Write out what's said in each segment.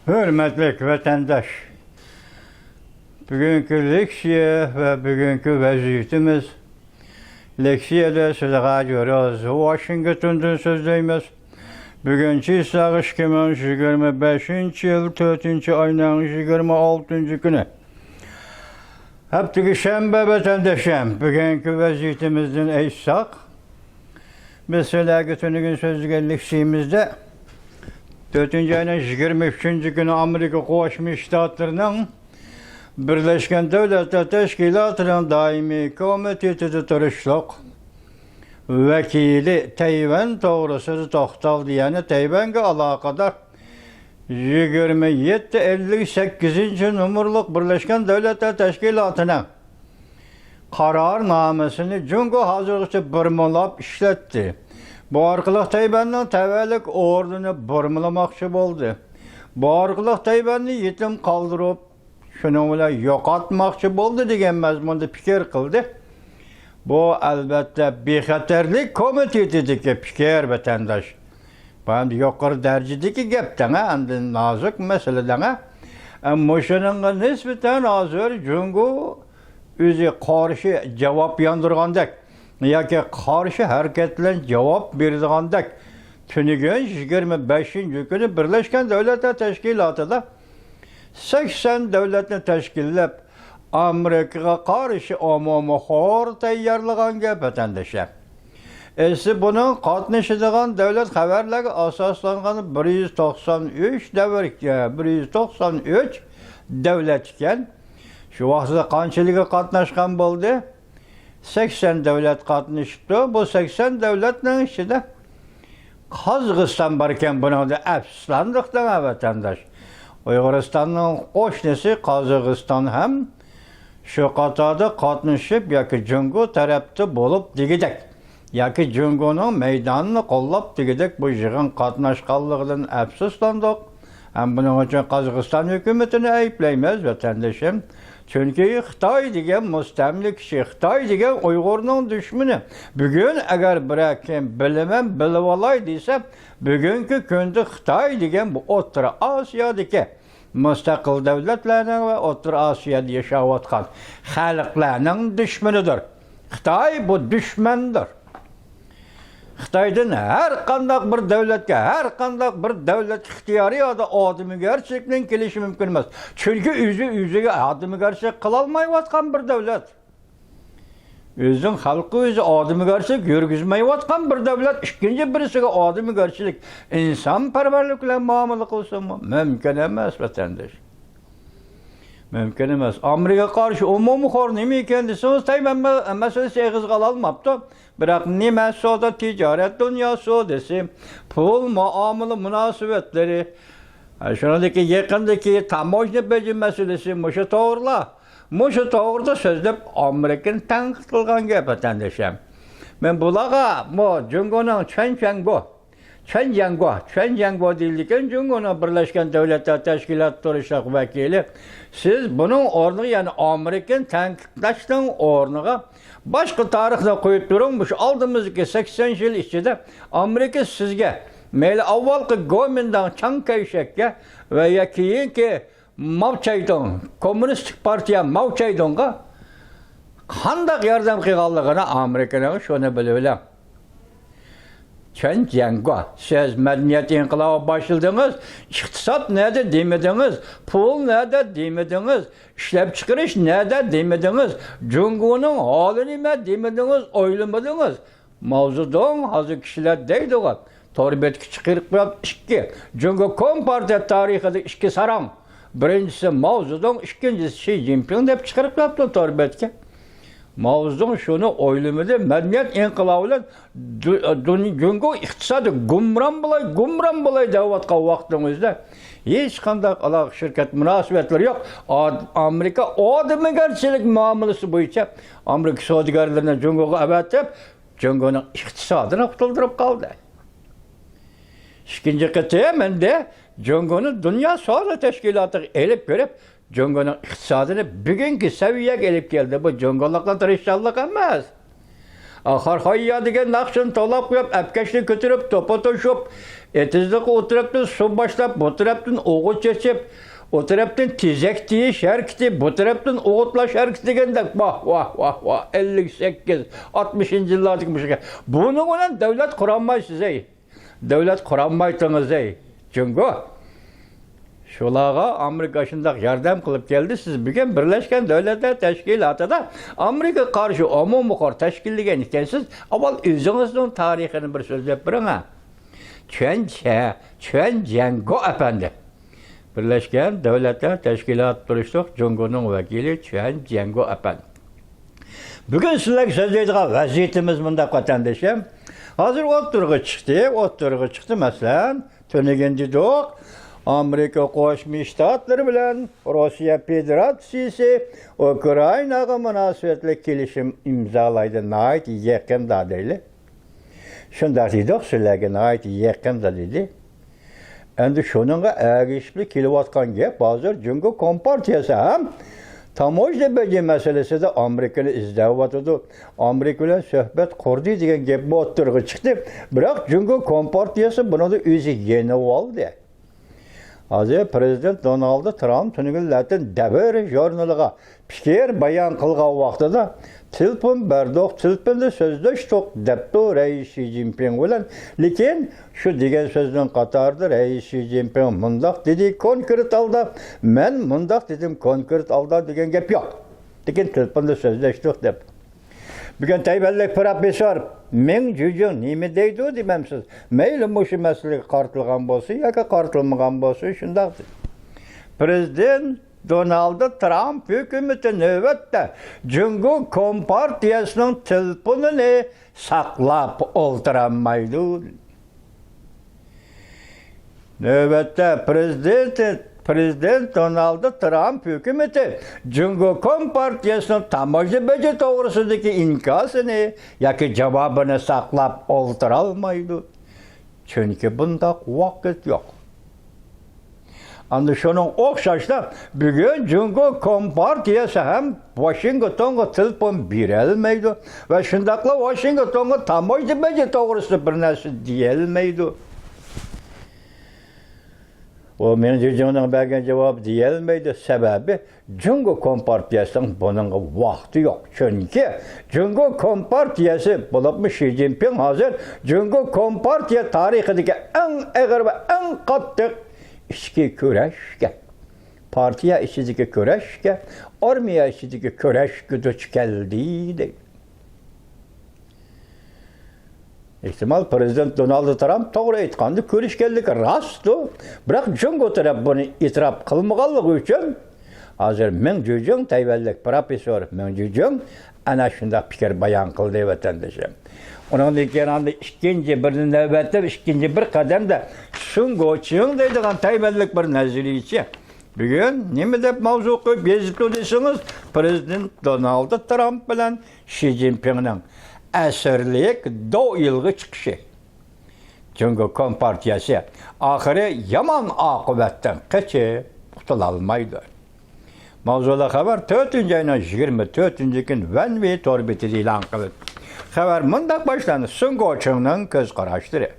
Hürmetli vatandaş, bugünkü leksiya ve bugünkü vaziyetimiz, leksiyada sizlere görüyoruz. Washington'dan sözleyimiz. Bugünkü ise 2025 yıl 4. ayının 26. günü. Hepteki şembe vatandaşım, bugünkü vaziyetimizden eysaq. Mesela bütün gün sözlüğün leksiyimizde 4. ayının 23. günü Amerika Qoşmuş Ştatlarının Birleşken Devletler Teşkilatı'nın daimi komitesi turuşluq vekili Tayvan doğrusu toxtal diyeni Tayvan'a alakadar 27-58. numaralı Birleşken Devletler Teşkilatı'nın kararnamesini Cungo hazırlıkçı bırmılap işletti. Bu arqılıq Tayvan'ın təvəllük ordunu bırmılamakçı oldu. Bu arqılıq Tayvan'ı yetim kaldırıp şununla yok atmakçı oldu degen məzmunda fikir kıldı. Bu elbette bexaterlik komitetideki fikir vatandaş. Bu hem yukarı derecedeki gepten hem nazik meseleden ama şunun nispeten hazır Cungo özü karşı cevap yandırgandak. Yoki qarshi harakatlan javob beradigandak tunigan 25. kuni Birleşken Devletler Teşkilatı'da 80 davlatni tashkillab Amerikaga qarshi omomxo'r tayyorlagan gap vatandaşlar. Bunun qatnashadigan davlat xabarlariga asoslangan 193 davlat ekan. Shu vaqtda qanchaliga qatnashgan bo'ldi? 80 devlet katmıştı. Bu 80 devletin içinde Kazakistan varken buna da efslandıktan vatandaş. Uyguristan'ın qoşnisi Kazakistan hem şu qatada katmışıp yaki Cungo tarafta bulup digidek. Yaki Cungo'nun meydanını qollap digidek bu yığın katnaşqanlığından efslandık. Hem bunun için Kazakistan hükümetini ayıplaymaz vatandaşım. Çünkü Xitay degen müstemlik kişi, Xitay degen Uygur'un düşmanı. Bugün eğer bırakayım bilemem, bilip olay deyse, bugünkü günde Xitay degen bu Orta Asya'daki müstakil devletlerinin ve Orta Asya'da yaşayotgan halklarının düşmanıdır. Xitay bu düşmandır. Xitay'dan her kandak bir devletke, her kandak bir devlet ihtiyari ya da adımı gerçekten gelişi mümkün olmaz. Çünkü yüzüge adımı gerçek kılalmayıvatkan bir devlet. Özün halkı özü adımı gerçek yürgüzmeyivatkan bir devlet. İkinci birisi adımı gerçek insan perverlikle muamele kılsın mı? Mümkün emez vatandaş. Mümkün emez. Amerika karşı umumxor nemi kendisiniz Tayvan meselesi eğiz kalalmaptı. Bırak nime soda ticaret dünyası desim, pul muamele münasebetleri, şuradaki yakındaki tamojne beci meselesi muşu doğrula. Muşu doğruda sözlep Amerika'nın tanqid kılgan gep vatandaşım. Ben bulağa bu Cungo'nun Çencengo deyildikken Cungo'nun Birleşken Devletler Teşkilatı turuşluq vekili. Siz bunun ornu yani Amerika'nın tanqidlaştığın ornuğa başka tarihte koyup durmuş aldığımızdaki 80 yıl içinde Amerika sizge meyli avvalki Gomin'dan Çankayşek'e ve keyinki Mao Zedong, Komünistik Partiya Mao Zedong'a qandaq yardım qilganligini Amerika'nın şunu bilibler. Çencengo, siz medeniyet inqilabı başladınız, iktisat nerede demediniz, pul nerede demediniz, işlep çıkarış nerede demediniz, Cungo'nun hali nime demediniz, oylamadınız. Mao Zedong hazır kişiler deydi o. Torbetki çıkarıp iki. Cungo Kompartiya tarihinde iki saran. Birincisi Mao Zedong, ikincisi Xi Jinping deyip çıkarıp yaptı torbetki. Mao Zedong şunu oylamadı, medeniyet inqilabıyla Cungo iktisadı gumran bulay devatqa vaqtimizda hiç qanday aloqa şirket münasebetleri yok. Amerika adımı gerçelik muamelesi boyunca Amerika savdogarlarına Cungo'ga avatib, Cungo'nun iktisadını qutuldurup qaldı. İkinci qıtımında Cungo'nun Dünya Savdo Teşkilatı elip görüp Cungo'nun iktisadını bugünkü seviyeye gelip geldi. Bu Cungo'lukla tırışçılık emez. Harhayya degan naqshin to'lab qo'yib, apkashni ko'tarib, to'pa to'shib, etizliqqa o'tiribdi, suv boshlab, bu tarafdan o'g'it chechib, o tarafdan tezak tiyish harakati, bu tarafdan o'g'itlash harakati deganda, vah, 58-60 yillardagi mushaka. Buni bilan davlat qurolmaysiz ey. Davlat qurolmaydingiz ey. Chunki shularga Amerika shundoq yordam qilib keldi. Siz bugun Birlashgan Davlatlar Tashkilotida Amerika qarshi umumiy tashkillagan ekansiz. Avval o'zingizning tarixini bir so'zlab bering. Chuanjango efendi. Birlashgan Davlatlar Tashkiloti turishliq Jungoning vakili Chuanjango efendi. Bugun sizlarga so'zlaydigan vaziyatimiz bunda vatandoshim. Hozir o'ttirg'i chiqdi masalan, To'nigan dedik. Amerika Qo'shma Shtatlari bilan Rossiya Federatsiyasi Ukrainaga munosabatli kelishim imzolaydi. Nayt yaqinda deydi. Shunday dedik sizlarga nayt yaqinda dedi. Endi shuningga ergishib kelayotgan gap hozir Jungo Kompartiyasi ham tamojda beji masalasida Amerikani izlayotdi. Amerika bilan suhbat qurdi degan gap o'ttirg'i chiqdi. Biroq Jungo Kompartiyasi buni o'zi yenib oldi. Hozir Prezident Donald Trump tunugunlardan davr jurnaliga fikr bayon qilgan vaqtida telefon telefonda so'zlashdik debdi Rais Xi Jinping bilan. Lekin shu degan so'zning qatorida Rais Xi Jinping mundaq dedi konkret holda, men mundaq dedim konkret holda degan gap yo'q. Lekin telefonda so'zlashdik deb. Bugun tayvanlik professor Meng Jujun nima deydi demamsiz. Mayli mushu masalaga qartilgan bo'lsa yoki qartilmagan bo'lsa shundoq. Prezident Donald Trump hukumati navbatda Jungo Kompartiyasining telefonini saqlab o'ltirolmaydi. Navbatda Prezident Donald Trump hukumati Jungo Kompartiyasining tamojibeci to'g'risidagi inkosini yoki javobini saqlab o'ltirolmaydi. Chunki bundaq vaqt yo'q. Ana shuning o'xshashda bugun Jungo Kompartiyasi ham Washingtonga telefon berolmaydi va shundaqla Washingtonga tamojibeci to'g'risida bir narsa deyolmaydi. O men Jungo'ning bergan javob deyolmaydi. Sababi Jungo Kompartiyasining buning vaqti yo'q. Chunki Jungo Kompartiyasi bo'libmi Xi Jinping hozir Jungo Kompartiya tarixidagi eng og'ir va eng qattiq ichki kurashga, partiya ichidagi kurashga, armiya ichidagi kurashga duch keldi deydi. Ehtimal Prezident Donald Trump to'g'ri aytganda ko'rishganlik rostdi. Biroq Jungo taraf buni e'tirof qilmaganligi uchun hozir Meng Jujun tayvanlik professor Meng Jujun ana shunday fikr bayon qildi vatandoshim. Undan keyin ikkinchi bir qadamda Sungo Chung deydigan tayvanlik bir nazariyachi bugun nima deb mavzu qo'yib bezibdi desangiz, Prezident Donald Trump bilan Xi Jinpingning asrlik do'yilg'i chiqishi. Jungo Kompartiyasi oxiri yomon oqibatdan qochib qutulolmaydi. Mavzuda xabar 4-oyning 24-kun Vanway torbetida e'lon qilindi. Xabar mundaq boshlandi. Sungo Chungning ko'z qarashlari.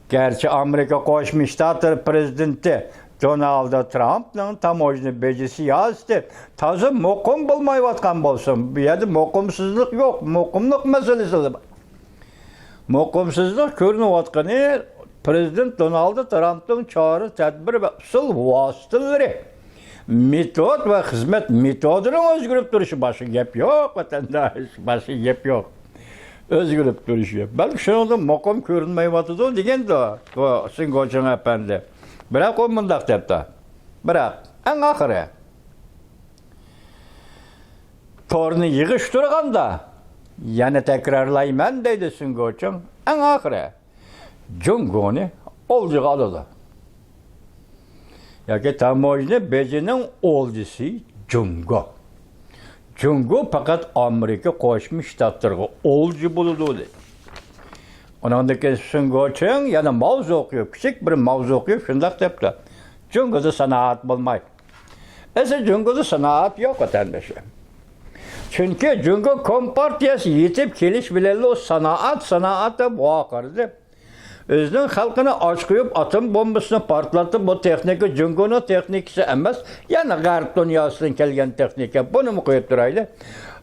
Garchi Amerika Qo'shma Shtatlari prezidenti Donald Trumpning tamojni beji siyosati toza muqim bo'lmayotgan bo'lsin. Bu yerda muqimsizlik yo'q, muqimlik masalasi bor. Muqimsizlik ko'rinayotgani Prezident Donald Trumpning chora tadbir va usul vositalari, metod va xizmat metodining o'zgarib turishi boshqa gap yo'q, vatandosh, boshqa gap yo'q. O'zgarib turishi. Balki shundan muqim ko'rinmayotdi deganda, Sungo Chung efendi. Biroq u mundaq debdi. Biroq eng oxiri torni yig'ishtirganda yana takrorlayman deydi Sungo Chung. Eng oxiri Jungoni oldiga oladi. Yoki tamojni bejining oldisi Jungo. Jungo faqat Amerika Qo'shma Shtatlariga olji bo'ladi deydi. Ondan keyin Sungo Chung yana mavzu o'qib, kichik bir mavzu o'qib shundaq debdi. Jungoda sanoat bo'lmaydi. Esa Jungoda sanoat yo'q vatandoshlar. Çünkü Cungo Kompartiyası yetip keliş bileli o sanatı boğakardı. Özünün halkını aç koyup atom bombasını partlatıp bu teknik Cungo'nun teknikisi emez. Yani Garip dünyasından kelgen teknik. Bunu mu koyup duraydı?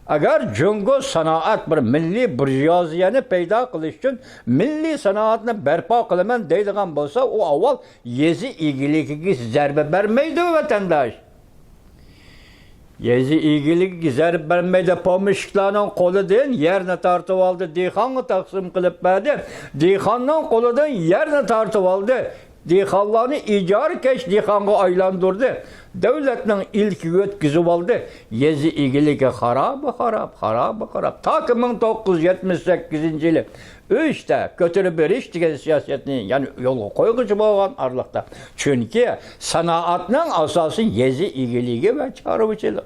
Agar Cungo sanat bir milli burjuvaziyani paydo qilish uchun milliy sanatni barpo qilaman deydigan bo'lsa, u avval yezi egiligiga zarba bermaydi vatandosh. Yezi egiligiga zarba bermaydi, pomishlarning qo'lidan yerni tortib oldi, dehqonga taqsim qilib berdi. Dehqonning qo'lidan yerni tortib oldi. Dehqonlarni ijarkesh dehqonga aylantirdi. Devletning ilk o'tkazib oldi. Yezi egiligi xarob. Ta ki 1978-yili 3 ta ko'tarib berish degan siyosatni, ya'ni yo'lga qo'yguchi bo'lgan arliqda. Chunki sanoatning asosi yezi egiligi va chorvachilik.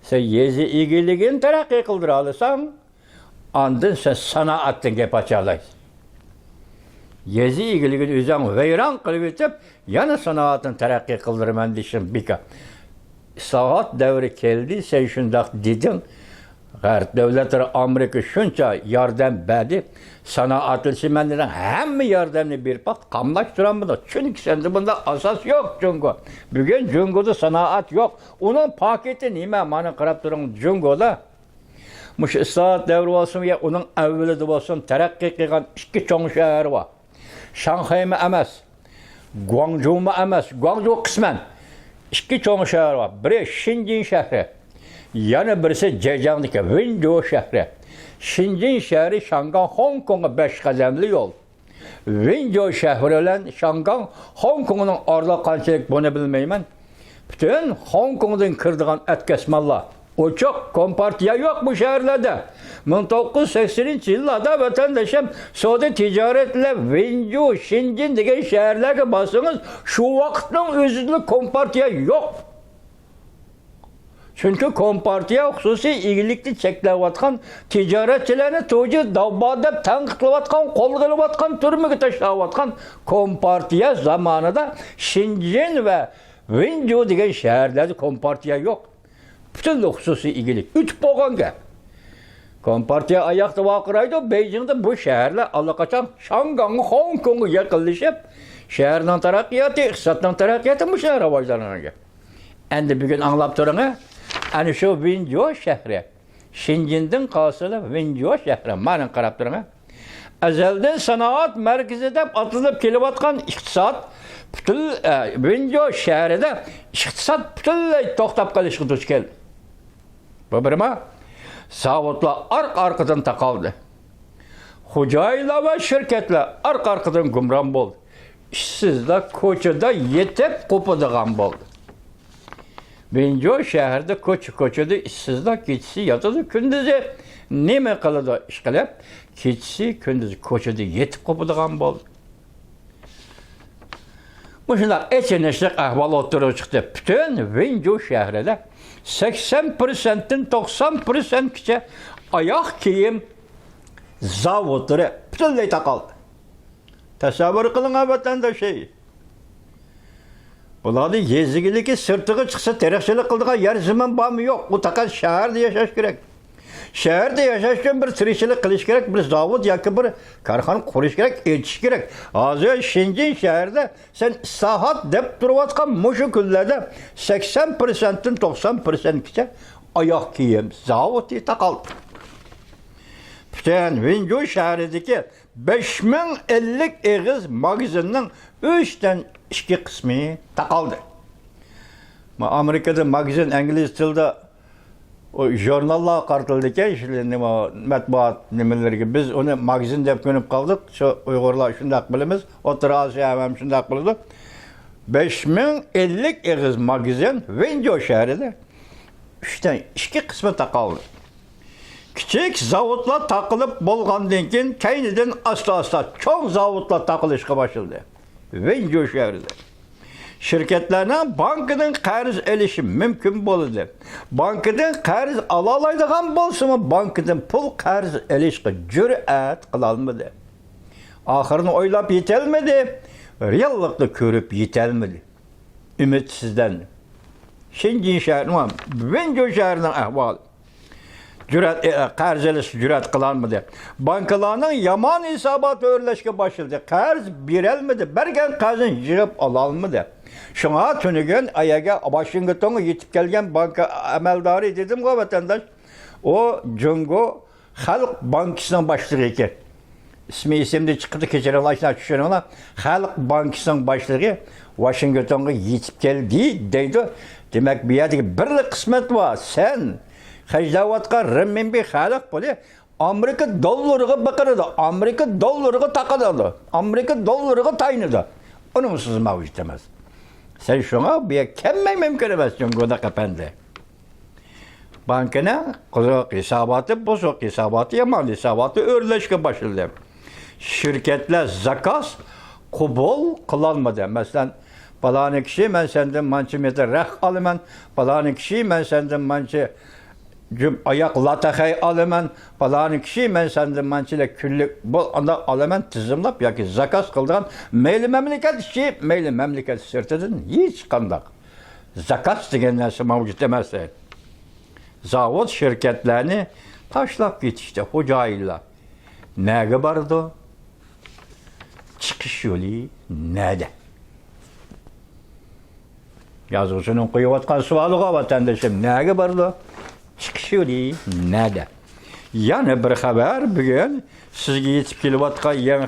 Sen yezi egiligini taraqqiy qildira olasan, ondan sen sanoatdan gap ocha olaysan. Yezi egiligini o'zing vayron qilib o'tib, yana sanoatni taraqqiy qildiraman deyishim beka. Soat davri keldi, sen shundoq deding. G'arb davlatlari Amerika shuncha yordam berdi, sanoatchilardan hamma yordamni berib qamlash turamadi. Chunki senda bunda asos yo'q Jungo. Bugun Jungoda sanoat yo'q. Uning paketi nima? Mana qarab turing Jungoda. Mush soat davri bo'lsin ya uning avvalida bo'lsin taraqqiy qilgan ikki cho'ng shahar bor. Shanxaymi emas, Guangzhou'mi emas, Guangzhou qisman ikki cho'ng shahar bor. Biri Shenzhen shahri, yana birisi Zhejiangdagi Wenzhou shahri. Shenzhen shahri Shanghai, Hong Kongga 5 qadamli yo'l. Wenzhou shahri bilan Shanghai, Hong Kongning oraliq qanchalik buni bilmayman. Butun Hong Kongdan kirdigan atkazmalar Ochoq kompartiya yo'q bu shaharlarda. 1980-yillarda vatandoshim savdo tijoratla Wenzhou, Shenzhen degan shaharlarga borsangiz, shu vaqtning o'zida kompartiya yo'q. Chunki kompartiya xususiy egilikni cheklayotgan tijoratchilarni to'ji deb tanqidlayotgan, qo'lga olayotgan, turmaga tashlayotgan kompartiya zamonida Shenzhen va Wenzhou degan shaharlarda kompartiya yo'q. Bütün xususiy egilik o'tib bo'lganga. Kompartiya oyoqda vaqiraydi, Beijingda bu shaharlar allaqachon Shanghai, Hong Kongga yaqinlashib, shaharning taraqqiyoti, iqtisodning taraqqiyoti bu shahar rivojlanganiga. Endi bugun anglab turing, ana shu Wenzhou shahri, Shenzhendan qolsala Wenzhou shahri, mana qarab turing. Azaldan sanoat markazi deb atilib kelayotgan iqtisod bütün Wenzhou shahrida iqtisod butunlay to'xtab qolishga duch keldi. Bu birma zavodlar arqa-arqadan taqaldi. Xo'jayinlar va shirkatlar arqa-arqadan gumron bo'ldi. Ishsizlar ko'chada yetib qo'padigan bo'ldi. Wenzhou shahrida ko'chada ishsizlar kechasi yotadi, kunduzi nima qiladi ish qilib, kechasi kunduzi ko'chada yetib qo'padigan bo'ldi. Bu shunday echinishlik ahvol o'tirib chiqdi. Bütün Wenzhou shahrida 80%dan 90%gacha oyoq kiyim zavodlari butunlay taqaldi. Tasavvur qiling vatandoshlar. Bularning yezigiligi sirtiga chiqsa teraqchilik qildigan yer zamin bormi yo'q. U faqat shaharda yashash kerak. Shaharda yashash uchun bir tirikchilik qilish kerak, bir zavod yoki bir korxona qurish kerak, etish kerak. Hozir Shenzhen shaharida sen soat deb turayotgan mushu kunlarda 80%dan 90%gacha oyoq kiyim zavodi taqaldi. Butun Wenzhou shahridagi 5050 eg'iz magazinning 3 dan 2 qismi taqaldi. Amerikada magazin ingliz tilida o jurnallar qartildi ekan, matbuot nimalarga biz uni magazin deb ko'nib qoldik. Shu Uyg'urlar shundaq bilamiz, O'rta Osiyo ham shundaq biladi. 5050 eg'iz magazin Wenzhou shahrida 3 dan 2 qismi taqaldi. Kichik zavodlar taqilib bo'lgandan keyin keynidan asta-asta cho'ng zavodlar taqilishga boshladi. Wenzhou shahrida şirketlerden bankadan qarz elishi mümkün bo'ladi. Bankadan qarz ala oladigan bo'lsa-mu, bankadan pul qarz elishga jur'at qila olmadi. Oxirini o'ylab yetolmadi, reallikni ko'rib yetolmadi. Ümidsizdan. Şinjin şəhərinin, Wenzhou şəhərinin əhvalı. Qarz eləsi cürət qılanmıdı. Bankalarının yaman hesabatı örləşkə başladı. Qarz birəlmidi, bərgən qarzın yığıb alalmıdı. Şuna tünügün ayağa Washington'a yetip gelgen banka əməldarı dedim o vatandaş. O Jungo Halk Bankası'nın başlığı ki. İsimde çıktı keçerilaşlar düşünüyorlar. Halk Bankası'nın başlığı Washington'a yetip geldi deydi. Demek bir yerde birlik kısmet var. Sen Hacdavatqa renminbi halk böyle Amerika dollarıga bakırdı. Amerika dollarıga takıdı. Amerika dollarıga tayınıdı. Onu sızma istemez. Sen şuna bir kemmey mümkün emez Jungo'da kapandı. Bankana kızık hesabatı, bozuk hesabatı, yaman hesabatı örleşke başladı. Şirketler zakas kubul kılanmadı. Mesela falan kişi ben senden mançı metre reh alıman, falan kişi ben senden mançı ayak latahay alıman, falan kişi ben senden mançıyla küllük bol anda alıman tizimlap ya ki zakas kıldıran meyli memleket işi, meyli memleket sırtının hiç kandak. Zakas degenlerse mevcut demezse. Zavod şirketlerini taşlap yetişti hocayla. Neye vardı? Çıkış yolu nerede? Yazıcının koyuvatkan sualığa vatandaşım neye vardı? Çıkış yolu nerede? Yani bir haber bugün sizge yetip kelivatkan yeni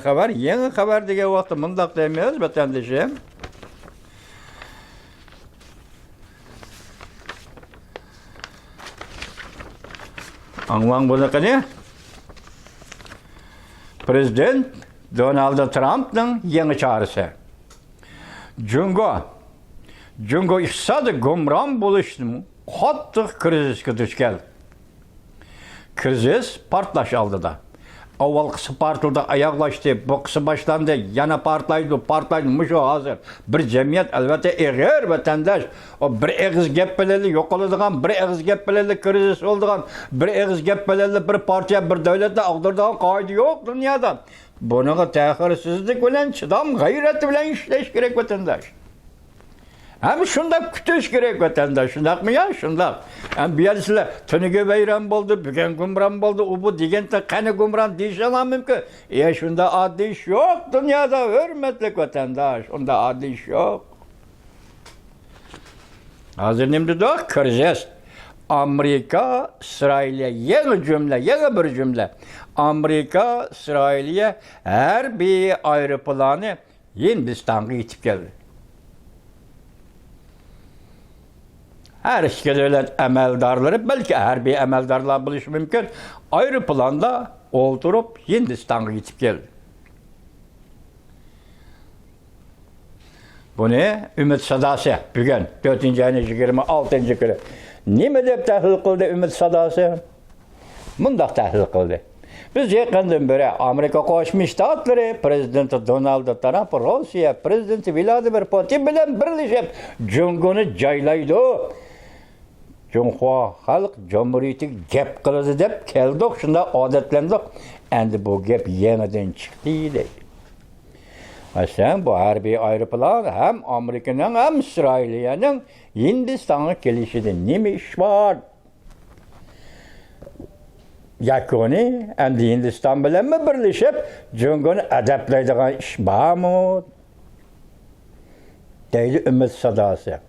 haber degen vakti mındak demeyiz vatandaşım. Anwan bunu ne? Prezident Donald Trump'ın yeni çağrısı. Jungo iqtisadi gumron bo'lishni qattiq krizisga duch keldi. Krizis partlash oldida. Avvalgisi portladı, ayaqlashdi, bu qisi boshlandi, yana portlaydi, mushu hozir. Bir jamiyat albatta eg'ir vatandosh, o bir eg'iz gap bilan yo'qoladigan, bir eg'iz gap bilan krizis bo'ladigan, bir eg'iz gap bilan bir partiya, bir davlatni ag'diradigan qoida yo'q dunyoda. Bunaqa ta'xirsizlik bilan, chidam g'ayrati bilan ishlash kerak vatandosh. Hem şundak kütüş gerek vatandaş, şundak mı ya? Şundak. Hem bir yerisiyle tönüge bayram oldu, bugün gumran oldu, o bu diyen de kanı gumran diyeceğim mümkün. Şunda adli iş yok dünyada, hürmetlik vatandaş. Onda adli iş yok. Hazır nimdi de kıracağız. Amerika, İsrail'e yeni bir cümle. Amerika, İsrail'e her bir aeroplanı Hindistan'a gidip geldi. Her iki devlet emeldarları, belki her bir emeldarla buluş mümkün, ayrı planda oturup Hindistan'a gidip geldi. Bu ne? Ümit Sadası, bugün 4. ayın 26. günü. Nime dep tahlil kıldı Ümit Sadası? Mundaq tahlil kıldı. Biz yakından beri Amerika Koşmuş Ştatları, Prezidenti Donald Trump, Rusya Prezidenti Vladimir Putin bilen birleşip Jungo'nu caylaydı. Cumhuriyet Halk Cumhuriyeti gap kıldı dep keldik, şunda adetlendik. Endi bu gap yeniden çıktı deydi. Sen bu harbiy aeroplan hem Amerika'nın hem İsrail'in Hindistan'a gelişinde nime iş var? Yakuni endi Hindistan bilen mi birleşip Jungo'nu adaplaydigan iş var mı? Deydi Ümit Sadası.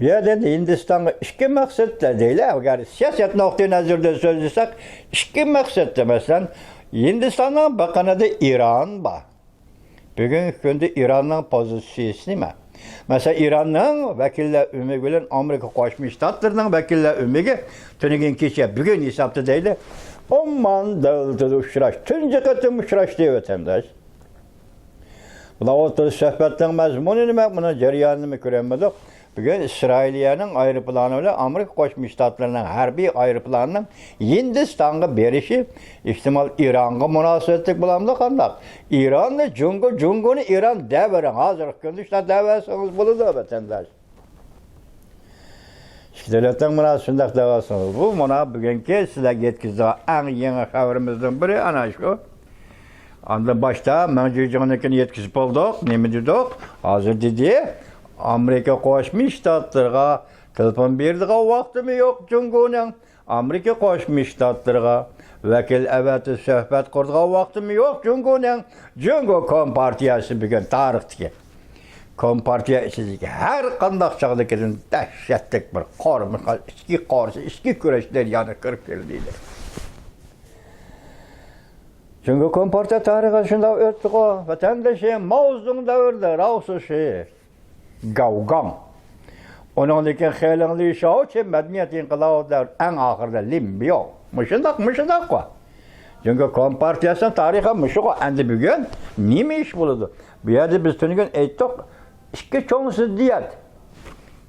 Bir yerde Hindistan'a iki maksatla değil, eğer siyaset noktayı nazarda sözlüsek, iki maksatla mesela Hindistan'ın bakanı da İran var. Bugün günde İran'ın pozisyonu mi? Mesela İran'ın vekiller ümmü bilen Amerika Koşmuş Ştatlarının vekiller ümmüge tünügün kişiye bugün hesapta değil, 10 man dağıltıda uçraş, tünce katım uçraş diye vatandaş. Buna oturup sohbetten mezmunu demek, buna cereyanını mı göremedik? Bugün İsrail'in aeroplanıyla Amerika Koşmuş Ştatlarının harbiy aeroplanının Hindistan'a berişi ihtimal İran'a münasebetlik bulamda kandak. İran'da Jungo'nu İran deverin. Hazır günde işte deversiniz bunu da vatandaş. Devletten münasebetlik deversiniz. Bu buna bugünkü size yetkizdiği en yeni haberimizden biri ana şu. Anda başta Mevcucan'ınkini yetkizip olduk, ne mi dedik? Hazır dedi. Amerika Qo'shma Shtatlariga telefon berdigan vaqtimi yo'q Jungoning. Amerika Qo'shma Shtatlariga vakil avati suhbat qurdigan vaqtimi yo'q Jungoning. Jungo Kompartiyasi bugun tarixdagi Kompartiya ichidagi har qanday chaqdagidan dahshatli bir qarshi ichki kurashlar yana kirib keldi. Çünkü Kompartiya tarihi şunda ötüqo, vatandaşı Mao davrda Rausushi, Gaugang. Onundaki xeylinli şaoçi medeniyet inqilabılar en ahırda limbiyo. Mışındak ko. Çünkü Kompartiyasının tarihi mışıqo. Endi bugün nime iş buludu? Bu yerde biz tünügün ettik, iki çoğun ziddiyet,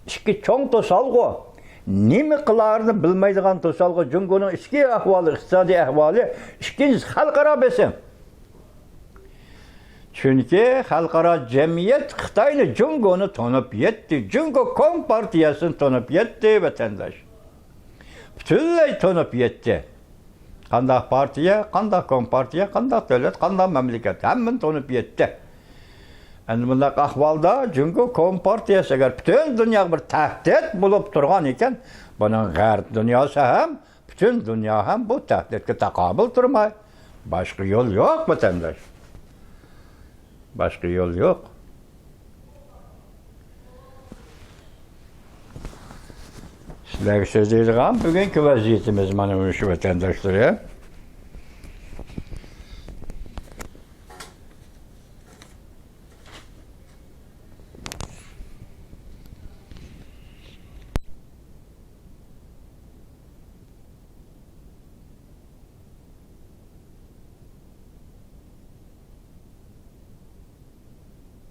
iki çoğun tosalgı. Nime kılarını bilmeydiğin tosalgı, Jungo'nun içki ahvali, iqtisadi ahvali, ikinci halkara besin. Çünkü halkara cemiyet Xitayni Jungo'nu tanıp yetti. Jungo Kompartiyasını tanıp yetti vatandaş. Bütünley tanıp yetti. Kandak partiya, kandak Kompartiya, kandak devlet, kandak memleket. Hemen tanıp yetti. Endi bunday ahvalda Jungo Kompartiyasi agar bütün dünya bir tahdid bulup turgan ekan, bunun G'arb dunyosi ham, bütün dünya ham bu tahdidga taqobil turmay. Başka yol yok vatandaş. Başka yol yok. Sizlarga so'z deydigan bugungi vaziyatimiz mana shu vatandoshlar.